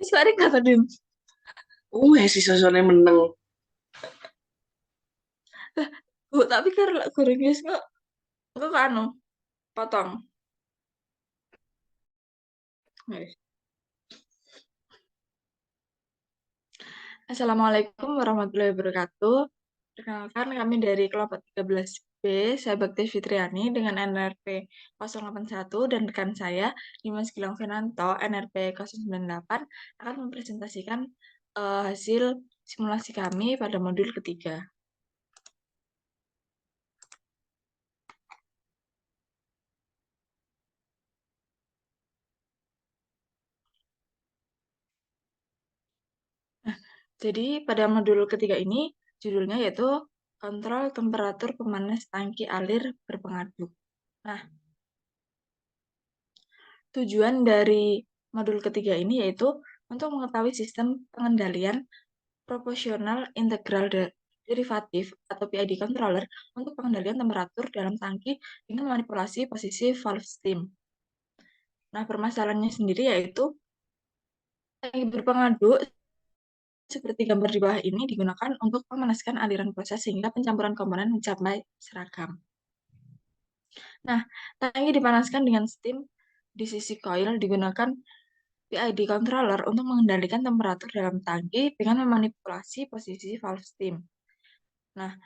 Suara kata dim. Si sosone meneng. Bu, tapi karena goreng guys nggak kanu potong. Guys. Assalamualaikum warahmatullahi wabarakatuh. Perkenalkan kami dari kelompok 13B, saya Bakti Fitriani dengan NRP 081 dan rekan saya Dimas Gilang Fernanto NRP 098 akan mempresentasikan hasil simulasi kami pada modul ketiga. Jadi pada modul ketiga ini judulnya yaitu kontrol temperatur pemanas tangki alir berpengaduk. Nah, tujuan dari modul ketiga ini yaitu untuk mengetahui sistem pengendalian proporsional integral derivatif atau PID controller untuk pengendalian temperatur dalam tangki dengan manipulasi posisi valve steam. Nah, permasalahannya sendiri yaitu tangki berpengaduk seperti gambar di bawah ini digunakan untuk memanaskan aliran proses sehingga pencampuran komponen mencapai seragam. Nah, tangki dipanaskan dengan steam di sisi coil digunakan PID controller untuk mengendalikan temperatur dalam tangki dengan memanipulasi posisi valve steam. Nah,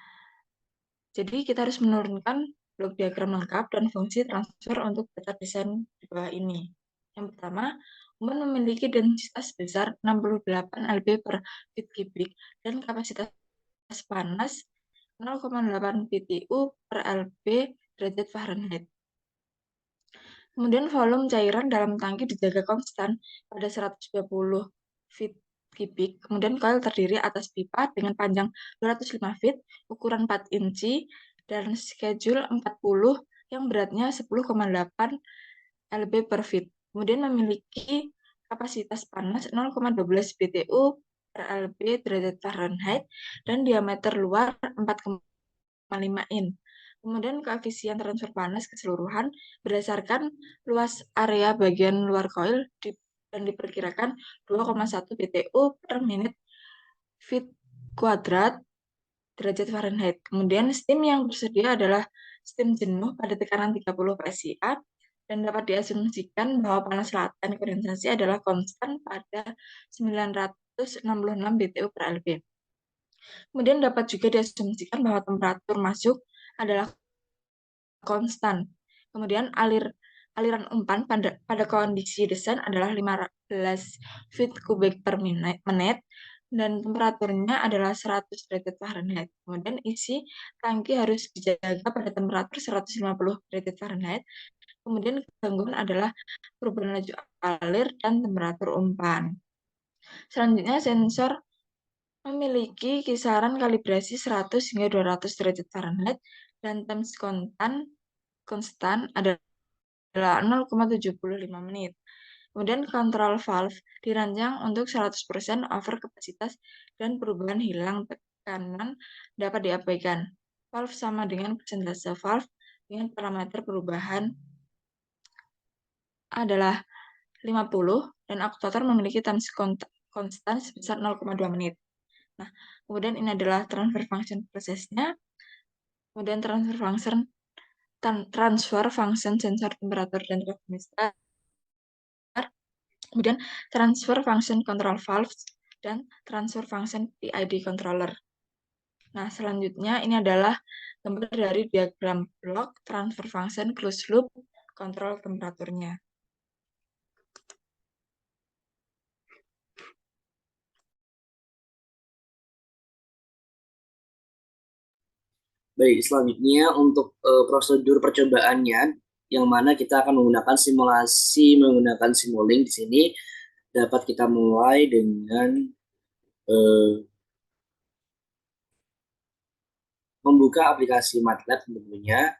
jadi kita harus menurunkan blok diagram lengkap dan fungsi transfer untuk data desain di bawah ini. Yang pertama, umpan memiliki densitas sebesar 68 lb per feet cubic dan kapasitas panas 0,8 BTU per lb derajat Fahrenheit. Kemudian volume cairan dalam tangki dijaga konstan pada 120 feet kubik. Kemudian coil terdiri atas pipa dengan panjang 205 feet, ukuran 4 inci, dan schedule 40 yang beratnya 10,8 lb per feet. Kemudian memiliki kapasitas panas 0,12 BTU per lb derajat Fahrenheit dan diameter luar 4,5 in. Kemudian koefisien transfer panas keseluruhan berdasarkan luas area bagian luar coil dan diperkirakan 2,1 BTU per menit feet kuadrat derajat Fahrenheit. Kemudian steam yang tersedia adalah steam jenuh pada tekanan 30 PSI dan dapat diasumsikan bahwa panas laten kondensasi adalah konstan pada 966 BTU per lb. Kemudian dapat juga diasumsikan bahwa temperatur masuk adalah konstan. Kemudian aliran umpan pada kondisi desain adalah 15 feet kubik per menit dan temperaturnya adalah 100 derajat Fahrenheit. Kemudian isi tangki harus dijaga pada temperatur 150 derajat Fahrenheit. Kemudian gangguan adalah perubahan laju alir dan temperatur umpan. Selanjutnya sensor memiliki kisaran kalibrasi 100 hingga 200 derajat Fahrenheit dan temps konstan adalah 0,75 menit. Kemudian kontrol valve dirancang untuk 100% over kapasitas dan perubahan hilang tekanan dapat diabaikan. Valve sama dengan persentase valve dengan parameter perubahan adalah 50 dan aktuator memiliki temps konstan sebesar 0,2 menit. Nah, kemudian ini adalah transfer function prosesnya. Kemudian transfer function sensor temperatur dan termistar. Kemudian transfer function control valves dan transfer function PID controller. Nah, selanjutnya ini adalah gambar dari diagram blok transfer function closed loop kontrol temperaturnya. Baik, selanjutnya untuk prosedur percobaannya, yang mana kita akan menggunakan simulasi menggunakan Simulink di sini, dapat kita mulai dengan eh, membuka aplikasi MATLAB tentunya.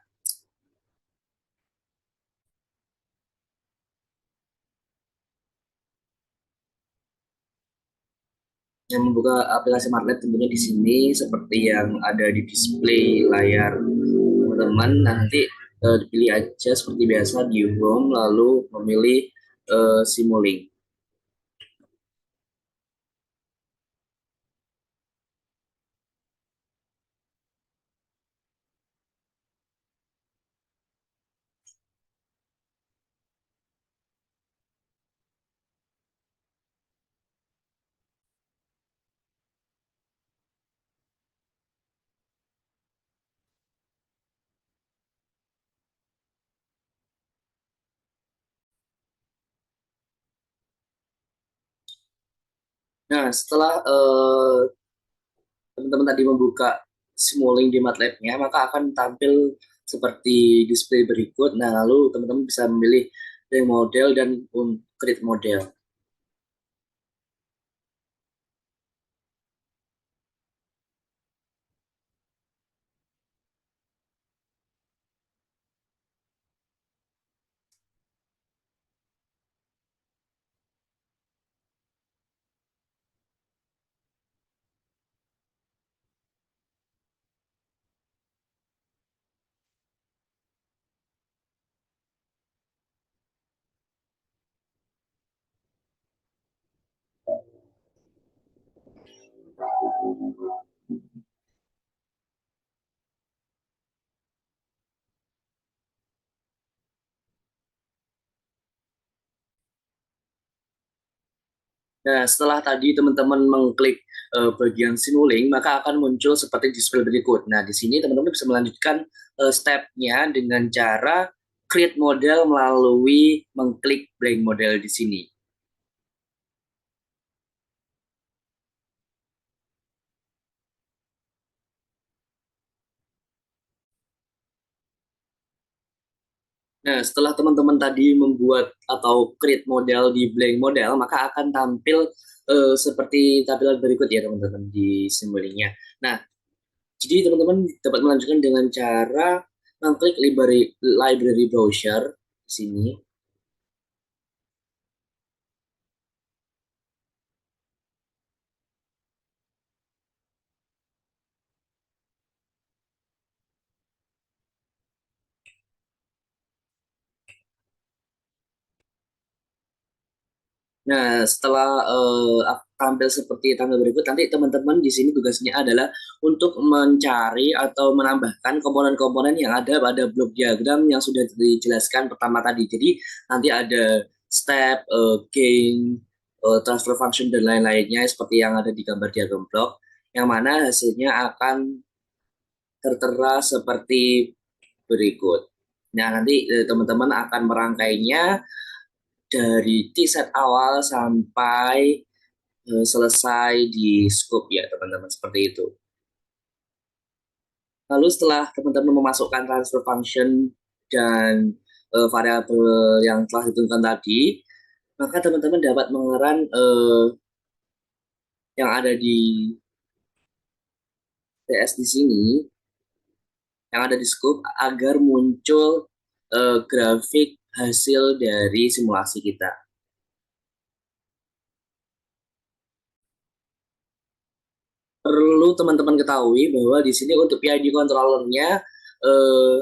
Yang membuka aplikasi MATLAB tentunya di sini seperti yang ada di display layar teman-teman, nanti dipilih aja seperti biasa di home lalu memilih Simulink. Nah, setelah teman-teman tadi membuka Simulink di MATLAB-nya, maka akan tampil seperti display berikut. Nah, lalu teman-teman bisa memilih dari model dan create model. Nah, setelah tadi teman-teman mengklik bagian Simulink, maka akan muncul seperti display berikut. Nah, di sini teman-teman bisa melanjutkan step-nya dengan cara create model melalui mengklik blank model di sini. Nah, setelah teman-teman tadi membuat atau create model di blank model, maka akan tampil seperti tampilan berikut ya teman-teman di Simulink-nya. Nah, jadi teman-teman dapat melanjutkan dengan cara mengklik library browser di sini. Nah, setelah tampil seperti tampil berikut, nanti teman-teman di sini tugasnya adalah untuk mencari atau menambahkan komponen-komponen yang ada pada blok diagram yang sudah dijelaskan pertama tadi. Jadi nanti ada step, gain, transfer function dan lain-lainnya seperti yang ada di gambar diagram blok, yang mana hasilnya akan tertera seperti berikut. Nah, nanti teman-teman akan merangkainya dari T-set awal sampai selesai di scope ya teman-teman seperti itu. Lalu setelah teman-teman memasukkan transfer function dan variabel yang telah ditentukan tadi, maka teman-teman dapat mengeran yang ada di TS di sini, yang ada di scope agar muncul grafik hasil dari simulasi kita. Perlu teman-teman ketahui bahwa di sini untuk PID controllernya eh,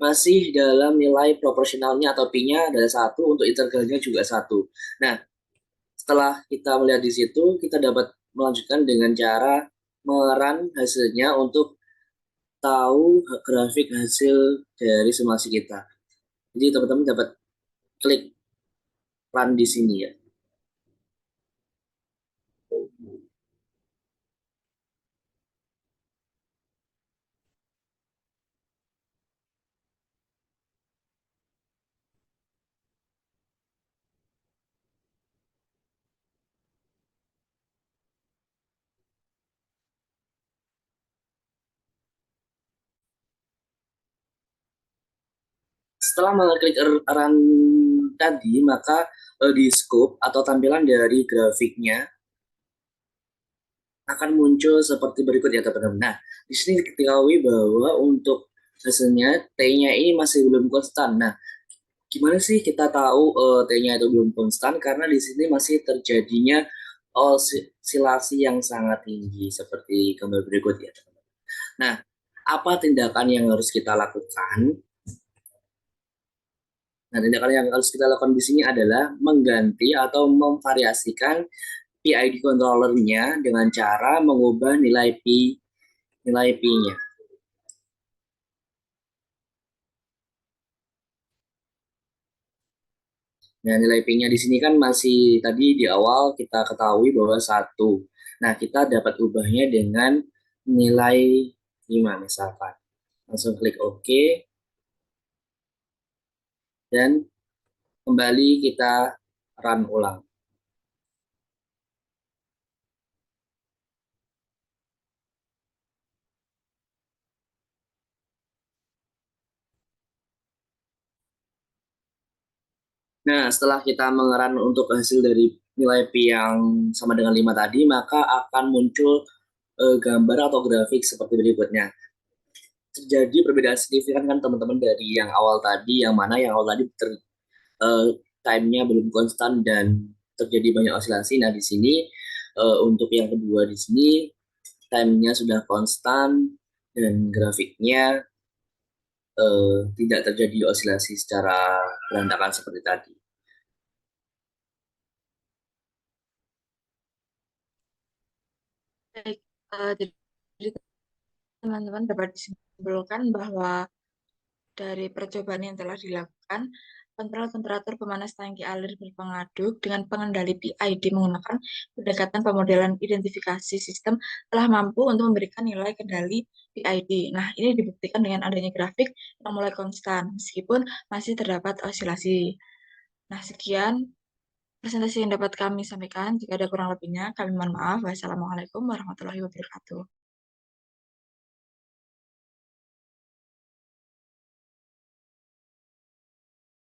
masih dalam nilai proporsionalnya atau P-nya adalah satu, untuk integralnya juga satu. Nah, setelah kita melihat di situ, kita dapat melanjutkan dengan cara merun hasilnya untuk tahu grafik hasil dari simulasi kita. Jadi teman-teman dapat klik run di sini ya. Setelah mengklik run tadi, maka di scope atau tampilan dari grafiknya akan muncul seperti berikut ya teman-teman. Nah, di sini diketahui bahwa untuk hasilnya T-nya ini masih belum konstan. Nah, gimana sih kita tahu T-nya itu belum konstan? Karena di sini masih terjadinya oscilasi yang sangat tinggi seperti gambar berikut ya teman-teman. Nah, apa tindakan yang harus kita lakukan? Nah, tindakan yang harus kita lakukan di sini adalah mengganti atau memvariasikan PID controllernya dengan cara mengubah nilai P-nya. Nah, nilai P-nya di sini kan masih tadi di awal kita ketahui bahwa satu. Nah, kita dapat ubahnya dengan nilai 5 misalkan. Langsung klik OK dan kembali kita run ulang. Nah, setelah kita mengeran untuk hasil dari nilai Pi yang sama dengan 5 tadi, maka akan muncul gambar atau grafik seperti berikutnya. Terjadi perbedaan signifikan kan teman-teman dari yang awal tadi, yang mana yang awal tadi time-nya belum konstan dan terjadi banyak osilasi. Nah, di sini untuk yang kedua di sini time-nya sudah konstan dan grafiknya tidak terjadi osilasi secara berantakan seperti tadi. Baik, jadi teman-teman dapat disimpulkan bahwa dari percobaan yang telah dilakukan, kontrol temperatur pemanas tangki alir berpengaduk dengan pengendali PID menggunakan pendekatan pemodelan identifikasi sistem telah mampu untuk memberikan nilai kendali PID. Nah, ini dibuktikan dengan adanya grafik yang mulai konstan, meskipun masih terdapat osilasi. Nah, sekian presentasi yang dapat kami sampaikan. Jika ada kurang lebihnya, kami mohon maaf. Wassalamualaikum warahmatullahi wabarakatuh.